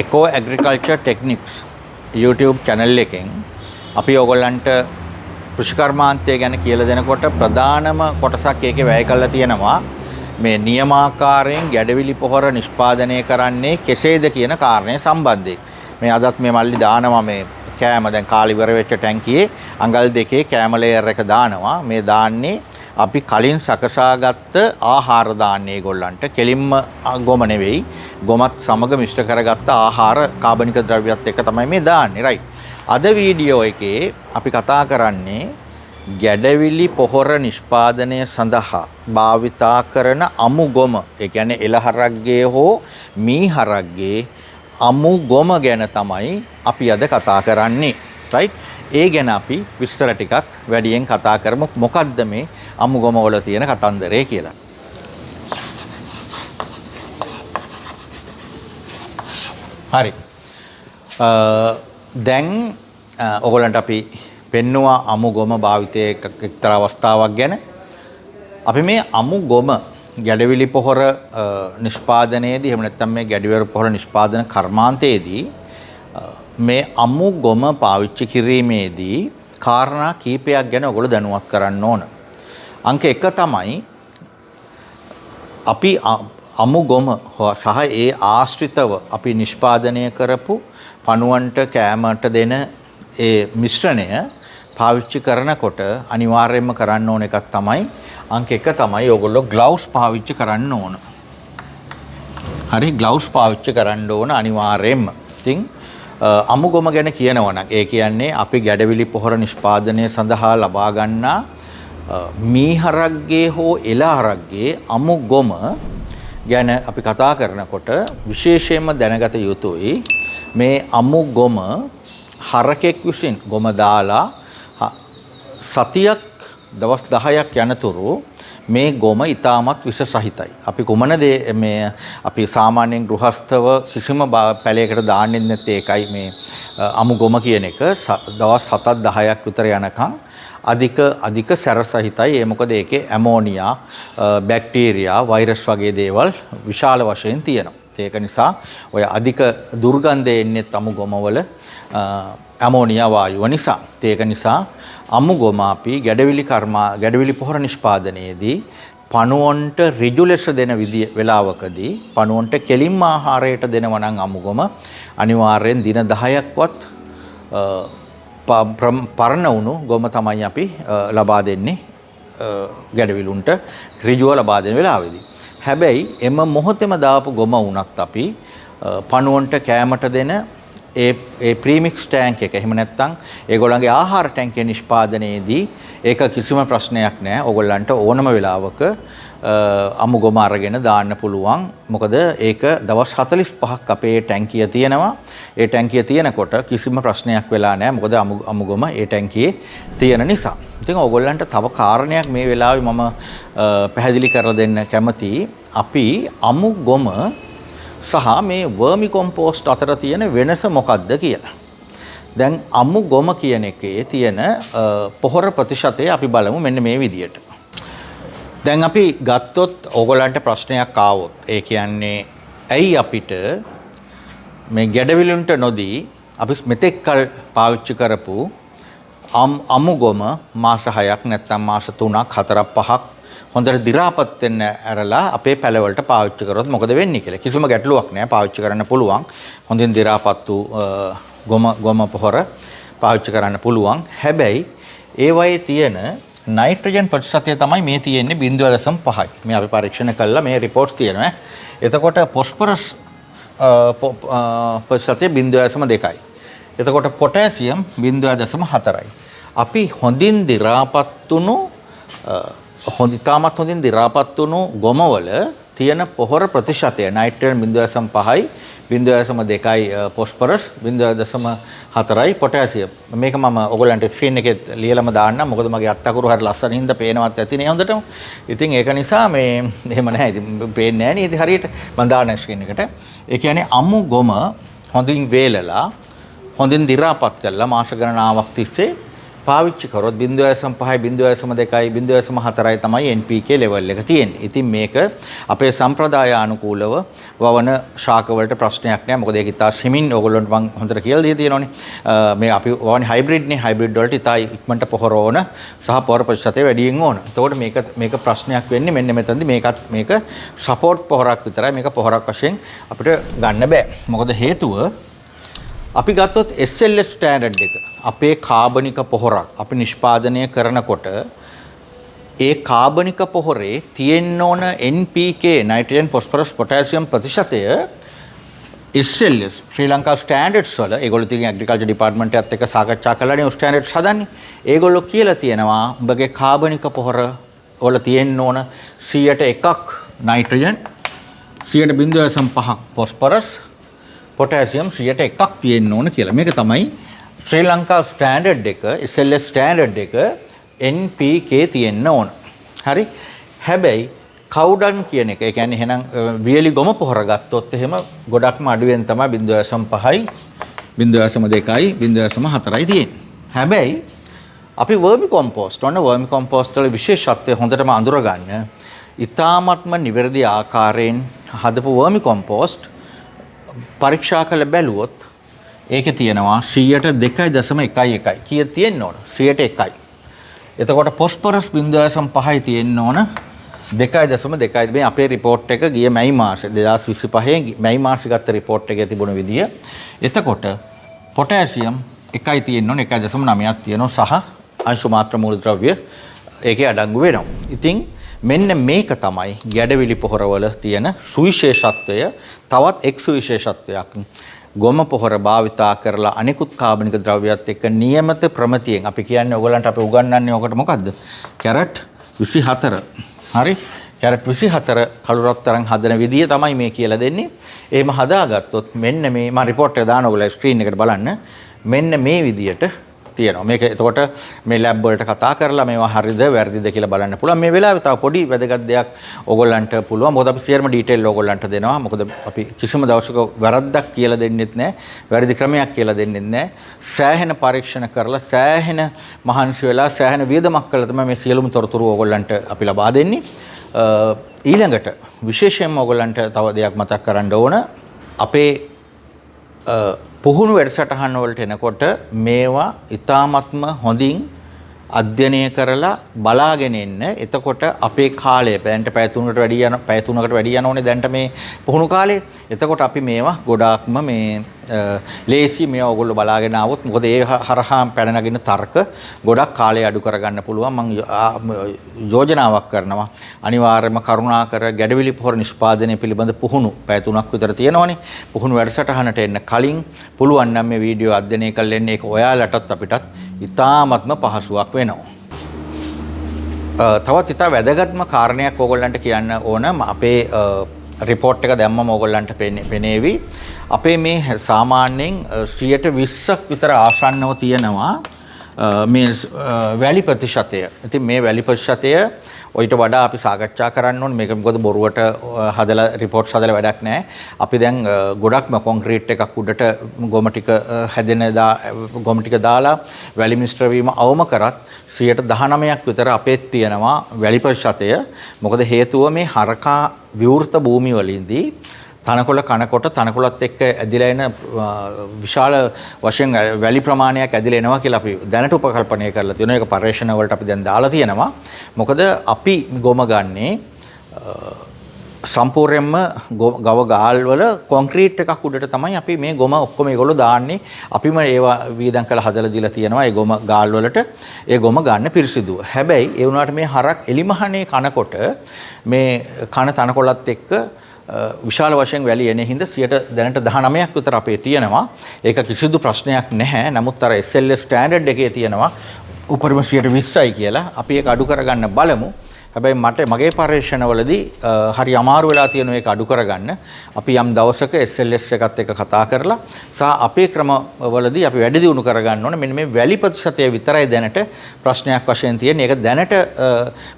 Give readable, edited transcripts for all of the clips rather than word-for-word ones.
එකෝ agriculture techniques YouTube channel එකෙන් අපි ඔයගොල්ලන්ට කෘෂිකර්මාන්තය ගැන කියලා දෙනකොට ප්‍රධානම කොටසක් ඒකේ වැය කරලා තියෙනවා මේ නියමාකාරයෙන් ගැඩවිලි පොහොර නිෂ්පාදනය කරන්නේ කෙසේද කියන කාරණය සම්බන්ධයෙන්. මේ අදත් මේ මල්ලි දානවා මේ කෑම දැන් කාලි ඉවර වෙච්ච ටැංකියේ අඟල් දෙකේ කෑම ලේයර් එක දානවා. මේ දාන්නේ අපි කලින් සකසාගත්ත ආහාර දාන්නේ ඒගොල්ලන්ට කෙලින්ම ගොම නෙවෙයි ගොමත් සමග මිශ්‍ර කරගත්ත ආහාර කාබනික ද්‍රව්‍යත් එක්ක තමයි මේ දාන්නේ රයිට්. අද වීඩියෝ එකේ අපි කතා කරන්නේ ගැඩවිලි පොහොර නිෂ්පාදනය සඳහා භාවිතා කරන අමු ගොම ඒ කියන්නේ එළ හරක්ගේ හෝ මී හරක්ගේ අමු ගොම ගැන තමයි අපි අද කතා කරන්නේ රයිට්. ඒ ගැන අපි විස්තර ටිකක් වැඩියෙන් කතා කරමු. මොකද්ද මේ අමු ගොම වල තියෙන කතන්දරය කියලා. හරි. දැන් ඔයගොල්ලන්ට අපි පෙන්නවා අමු ගොම භාවිතයේ එක්තරා අවස්ථාවක් ගැන. අපි මේ අමු ගොම ගැඩවිලි පොහොර නිෂ්පාදනයේදී එහෙම නැත්නම් මේ ගැඩවිලි පොහොර නිෂ්පාදන කර්මාන්තයේදී මේ අමු ගොම පාවිච්චි කිරීමේදී කාරණා කීපයක් ගැන ඔයගොල්ලෝ දැනුවත් කරන්න ඕන. අංක 1 තමයි අපි අමු ගොම සහ ඒ ආශ්‍රිතව අපි නිෂ්පාදනය කරපු පණුවන්ට කෑමට දෙන ඒ මිශ්‍රණය පාවිච්චි කරනකොට අනිවාර්යයෙන්ම කරන්න ඕන එකක් තමයි අංක 1 තමයි ඔයගොල්ලෝ ග්ලව්ස් පාවිච්චි කරන්න ඕන. හරි ග්ලව්ස් පාවිච්චි කරන්න ඕන අනිවාර්යයෙන්ම. ඉතින් අමු ගොම ගැන කියනවා නම් ඒ කියන්නේ අපි ගැඩවිලි පොහොර නිෂ්පාදනය සඳහා ලබා ගන්නා මී හරක්ගේ හෝ එළ හරක්ගේ අමු ගොම ගැන අපි කතා කරනකොට විශේෂයෙන්ම දැනගත යුතුයි මේ අමු ගොම හරකෙක් විසින් ගොම දාලා සතියක් දවස් 10ක් යනතුරු මේ ගොම ඊටමත් විෂ සහිතයි. අපි කුමන දේ මේ අපි සාමාන්‍යයෙන් ගෘහස්තව කිසිම පැලයකට දාන්නේ නැත්තේ ඒකයි මේ අමු ගොම කියන එක දවස් 7ක් 10ක් විතර යනකම් අධික සැර සහිතයි. ඒ මොකද ඒකේ ඇමෝනියා, බැක්ටීරියා, වෛරස් වගේ දේවල් විශාල වශයෙන් තියෙනවා. ඒක නිසා ඔය අධික දුර්ගන්ධය එන්නේ අමු ගොමවල ඇමෝනියා වායුව නිසා. ඒක නිසා අමු ගොම අපි ගැඩවිලි පොහොර නිෂ්පාදනයේදී පණුවන්ට ඍජු ලෙස දෙන වෙලාවකදී පණුවන්ට කෙලින්ම ආහාරයට දෙනවා නම් අමු ගොම අනිවාර්යෙන් දින 10ක්වත් පරණ වුණු ගොම තමයි අපි ලබා දෙන්නේ ගැඩවිලුන්ට ඍජුව ලබා දෙන වෙලාවේදී. හැබැයි එම මොහොතේම දාපු ගොම වුණත් අපි පණුවන්ට කෑමට දෙන ඒ ප්‍රීමික්ස් ටැංක් එක එහෙම නැත්නම් ඒගොල්ලන්ගේ ආහාර ටැංකිය නිෂ්පාදනයේදී ඒක කිසිම ප්‍රශ්නයක් නැහැ. ඕගොල්ලන්ට ඕනම වෙලාවක අමු ගොම අරගෙන දාන්න පුළුවන්. මොකද ඒක දවස් 45ක් අපේ ටැංකිය තියෙනවා. ඒ ටැංකිය තියෙනකොට කිසිම ප්‍රශ්නයක් වෙලා නැහැ. මොකද අමු ගොම ඒ ටැංකියේ තියෙන නිසා. ඉතින් ඕගොල්ලන්ට තව කාරණයක් මේ වෙලාවේ මම පැහැදිලි කරලා දෙන්න කැමතියි. අපි අමු ගොම සහ මේ වර්මි කොම්පෝස්ට් අතර තියෙන වෙනස මොකක්ද කියලා. දැන් අමු ගොම කියන එකේ තියෙන පොහොර ප්‍රතිශතය අපි බලමු මෙන්න මේ විදියට. දැන් අපි ගත්තොත් ඕගොල්ලන්ට ප්‍රශ්නයක් ආවොත් ඒ කියන්නේ ඇයි අපිට මේ ගැඩවිලුන්ට නොදී අපි මෙතෙක් කල පාවිච්චි කරපු අමු ගොම මාස 6ක් නැත්නම් මාස 3ක් 4ක් 5ක් හොඳට දි รา පත් වෙන්න ඇරලා අපේ පැලවලට පාවිච්චි කරොත් මොකද වෙන්නේ කියලා. කිසිම ගැටලුවක් නැහැ. පාවිච්චි කරන්න පුළුවන්. හොඳින් දි รา පත් වූ ගොම පොහොර පාවිච්චි කරන්න පුළුවන්. හැබැයි ඒ වගේ තියෙන නයිට්‍රජන් ප්‍රතිශතය තමයි මේ තියෙන්නේ 0.5යි. මේ අපි පරීක්ෂණ කළා මේ රිපෝට්ස් තියෙනවා. එතකොට ෆොස්ෆරස් ප්‍රතිශතය 0.2යි. එතකොට පොටෑසියම් 0.4යි. අපි හොඳින් දි รา පත් වුණු ඉතාමත් හොඳින් දි รา පත් වුණු ගොමවල තියෙන පොහොර ප්‍රතිශතය නයිට්‍රජන් 0.5යි 0.2යි ෆොස්ෆරස් 0.4යි පොටෑසියම්. මේක මම ඔයගොල්ලන්ට ස්ක්‍රීන් එකේ ලියලම දාන්නම්. මොකද මගේ අත්තකුරු හරිය ලස්සනින්ද පේනවත් ඇතිනේ හොඳටම. ඉතින් ඒක නිසා මේ එහෙම නැහැ. ඉතින් පේන්නේ නැහැ නේ. ඉතින් හරියට මම දාන්න ස්ක්‍රීන් එකට. ඒ කියන්නේ අමු ගොම හොඳින් වේලලා හොඳින් දි รา පත් කළා මාස ගණනාවක් තිස්සේ පාවිච්චි කරොත් 0.5 0.2 0.4යි තමයි NPK level එක තියෙන්නේ. ඉතින් මේක අපේ සම්ප්‍රදාය අනුකූලව වවන ශාක වලට ප්‍රශ්නයක් නෑ. මොකද ඒක ඉතා හිමින් ඕගොල්ලන්ට මම හොඳට කියලා දී තියෙනවානේ. මේ අපි වවන්නේ හයිබ්‍රිඩ් නේ. හයිබ්‍රිඩ් වලට ඉතා ඉක්මනට පොහොර ඕන සහ පොහොර ප්‍රතිශතය වැඩියෙන් ඕන. එතකොට මේක ප්‍රශ්නයක් වෙන්නේ මෙන්න මෙතනදී මේක සපෝට් පොහොරක් විතරයි. මේක පොහොරක් වශයෙන් අපිට ගන්න බෑ. මොකද හේතුව අපි ගත්තොත් SLS ස්ටෑන්ඩඩ් එක අපේ කාබනික පොහොරක් අපි නිෂ්පාදනය කරනකොට ඒ කාබනික පොහොරේ තියෙන්න ඕන NPK නයිට්‍රජන් ෆොස්ෆරස් පොටෑසියම් ප්‍රතිශතය SLS ශ්‍රී ලංකා ස්ටෑන්ඩඩ්ස් වල ඒගොල්ලෝ තියෙන ඇග්‍රිකල්චර් ඩිපාර්ට්මන්ට් එකත් එක්ක සාකච්ඡා කළානේ ස්ටෑන්ඩඩ්ස් හදන්නේ. ඒගොල්ලෝ කියලා තියෙනවා උඹගේ කාබනික පොහොර වල තියෙන්න ඕන 100ට 1ක් නයිට්‍රජන් 0.5ක් ෆොස්ෆරස් පොටෑසියම් 100ට 1ක් තියෙන්න ඕන කියලා. මේක තමයි ශ්‍රී ලංකා ස්ටෑන්ඩඩ් එක SLS ස්ටෑන්ඩඩ් එක NPK තියෙන්න ඕන. හරි. හැබැයි කවුඩන් කියන එක, ඒ කියන්නේ එහෙනම් වියලි ගොම පොහොර ගත්තොත් එහෙම ගොඩක්ම අඩුවෙන් තමයි 0.5යි 0.2යි 0.4යි තියෙන්නේ. හැබැයි අපි වර්මි කොම්පෝස්ට් වර්මි කොම්පෝස්ට් වල විශේෂත්වය හොඳටම අඳුරගන්න ඉතාමත්ම නිවැරදි ආකාරයෙන් හදපු වර්මි කොම්පෝස්ට් පරීක්ෂා කළ බැලුවොත් ඒකේ තියෙනවා 2.1.1 කීයක් තියෙන්න ඕන 100ට 1යි. එතකොට ෆොස්ෆරස් 0.5යි තියෙන්න ඕන 2.2. මේ අපේ report එක ගිය මැයි මාසේ 2025 මැයි මාසේ ගත්ත report එකේ තිබුණ විදිය. එතකොට පොටෑසියම් 1යි තියෙන්න ඕන 1.9ක් තියෙනවා සහ අංශු මාත්‍ර මූලද්‍රව්‍ය ඒකේ අඩංගු වෙනවා. ඉතින් මෙන්න මේක තමයි ගැඩවිලි පොහොරවල තියෙන සුවිශේෂත්වය. තවත් එක් සුවිශේෂත්වයක් ගොම පොහොර භාවිතා කරලා අනිකුත් කාබනික ද්‍රව්‍යات එක්ක නියමිත ප්‍රමිතියෙන් අපි කියන්නේ ඔයගලන්ට අපි උගන්වන්නේ ඔකට මොකද්ද? කැරට් 24. හරි. කැරට් 24 කළු රත්තරන් හදන විදිය තමයි මේ කියලා දෙන්නේ. එහෙම හදාගත්තොත් මෙන්න මේ මම report එක දාන ඔයගොල්ලෝ ස්ක්‍රීන් එකට බලන්න. මෙන්න මේ විදියට තියෙනවා. මේක එතකොට මේ ලැබ් වලට කතා කරලා මේවා හරිද වැරදිද කියලා බලන්න පුළුවන්. මේ වෙලාවේ තව පොඩි වැදගත් දෙයක් ඕගොල්ලන්ට පුළුවන්. මොකද අපි සියරම ඩීටේල් ඕගොල්ලන්ට දෙනවා. මොකද අපි කිසිම දවසක වැරද්දක් කියලා දෙන්නෙත් නැහැ. වැරදි ක්‍රමයක් කියලා දෙන්නෙත් නැහැ. සෑහෙන පරීක්ෂණ කරලා සෑහෙන මහන්සි වෙලා සෑහෙන වියදමක් කළා තමයි මේ සියලුම තොරතුරු ඕගොල්ලන්ට අපි ලබා දෙන්නේ. ඊළඟට විශේෂයෙන්ම ඕගොල්ලන්ට තව දෙයක් මතක් කරන්න ඕන. අපේ පුහුණු වැඩසටහන් වලට එනකොට මේවා ඉතාමත්ම හොඳින් අධ්‍යයනය කරලා බලාගෙන එන්න. එතකොට අපේ කාලය දැන්ට පැය 3කට වැඩි යනෝනේ දැන්ට මේ පුහුණු කාලේ. එතකොට අපි මේවා ගොඩාක්ම මේ ලේසි මේවා ඔයගොල්ලෝ බලාගෙන ආවොත් මොකද ඒ හරහා පැනනගෙන තර්ක ගොඩක් කාලය අඩු කරගන්න පුළුවන්. මම යෝජනාවක් කරනවා අනිවාර්යයෙන්ම කරුණාකර ගැඩවිලි පොහොර නිෂ්පාදනය පිළිබඳ පුහුණු පැය 3ක් විතර තියෙනවනේ. පුහුණු වැඩසටහනට එන්න කලින් පුළුවන් නම් මේ වීඩියෝ අධ්‍යයනය කරලා එන්න. ඒක ඔයාලටත් අපිටත් ඉතාමත්ම පහසුවක් වෙනවා. තවත් ඉතා වැදගත්ම කාරණයක් ඕගොල්ලන්ට කියන්න ඕන. අපේ report එක දැම්මම ඕගොල්ලන්ට පෙනේවි. අපේ මේ සාමාන්‍යයෙන් 20%ක් විතර ආසන්නව තියෙනවා මේ වැලි ප්‍රතිශතය. ඉතින් මේ වැලි ප්‍රතිශතය ඔයිට වඩා අපි සාකච්ඡා කරන්න ඕනේ. මේක මොකද බොරුවට හදලා රිපෝට්ස් හදලා වැඩක් නැහැ. අපි දැන් ගොඩක්ම කොන්ක්‍රීට් එකක් උඩට ගොම ටික ගොම ටික දාලා වැලි මිශ්‍ර වීම අවම කරත් 19% විතර අපේ තියෙනවා වැලි ප්‍රතිශතය. මොකද හේතුව මේ හරකා විවෘත භූමි වලින්දී තනකොළ කනකොට තනකොළත් එක්ක ඇදිලා එන විශාල වශයෙන් වැලි ප්‍රමාණයක් ඇදිලා එනවා කියලා අපි දැනට උපකල්පනය කරලා තියෙනවා. ඒක පරීක්ෂණ වලට අපි දැන් දාලා තියෙනවා. මොකද අපි ගොම ගන්නේ සම්පූර්ණයෙන්ම ගව ගාල් වල කොන්ක්‍රීට් එකක් උඩට තමයි අපි මේ ගොම ඔක්කොම ඒගොල්ලෝ දාන්නේ. අපිම ඒවා වීදම් කරලා හදලා දීලා තියෙනවා. ඒ ගොම ගාල් වලට ඒ ගොම ගන්න පිරිසිදුව. හැබැයි ඒ වුණාට මේ හරක් එලිමහනේ කනකොට මේ කන තනකොළත් එක්ක විශාල වශයෙන් වැලි එන හින්දා 19% විතර අපේ තියෙනවා. ඒක කිසිදු ප්‍රශ්නයක් නැහැ. නමුත් අර SLS ස්ටෑන්ඩඩ් එකේ තියෙනවා උපරිම 20%යි කියලා. අපි ඒක අඩු කරගන්න බලමු. හැබැයි මගේ පරීක්ෂණවලදී හරි අමාරු වෙලා තියෙන එක අඩු කරගන්න අපි යම් දවසක SLS එකත් එක්ක කතා කරලා සහ අපේ ක්‍රමවලදී අපි වැඩි දියුණු කරගන්න ඕනේ. මෙන්න මේ වැලි ප්‍රතිශතය විතරයි දැනට ප්‍රශ්නයක් වශයෙන් තියෙන්නේ. ඒක දැනට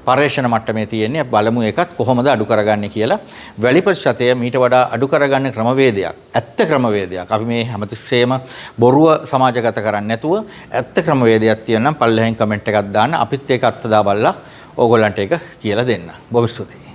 පරීක්ෂණ මට්ටමේ තියෙන්නේ. අපි බලමු ඒකත් කොහොමද අඩු කරගන්නේ කියලා. වැලි ප්‍රතිශතය මීට වඩා අඩු කරගන්න ක්‍රමවේදයක්. ඇත්ත ක්‍රමවේදයක්. අපි මේ හැමතිස්සෙම බොරුව සමාජගත කරන්නේ නැතුව ඇත්ත ක්‍රමවේදයක් තියෙනවා නම් පල්ලෙහෙන් කමෙන්ට් එකක් දාන්න. අපිත් ඒක අත්දැක බලලා ඕගොල්ලන්ට ඒක කියලා දෙන්න. බොහොම ස්තුතියි.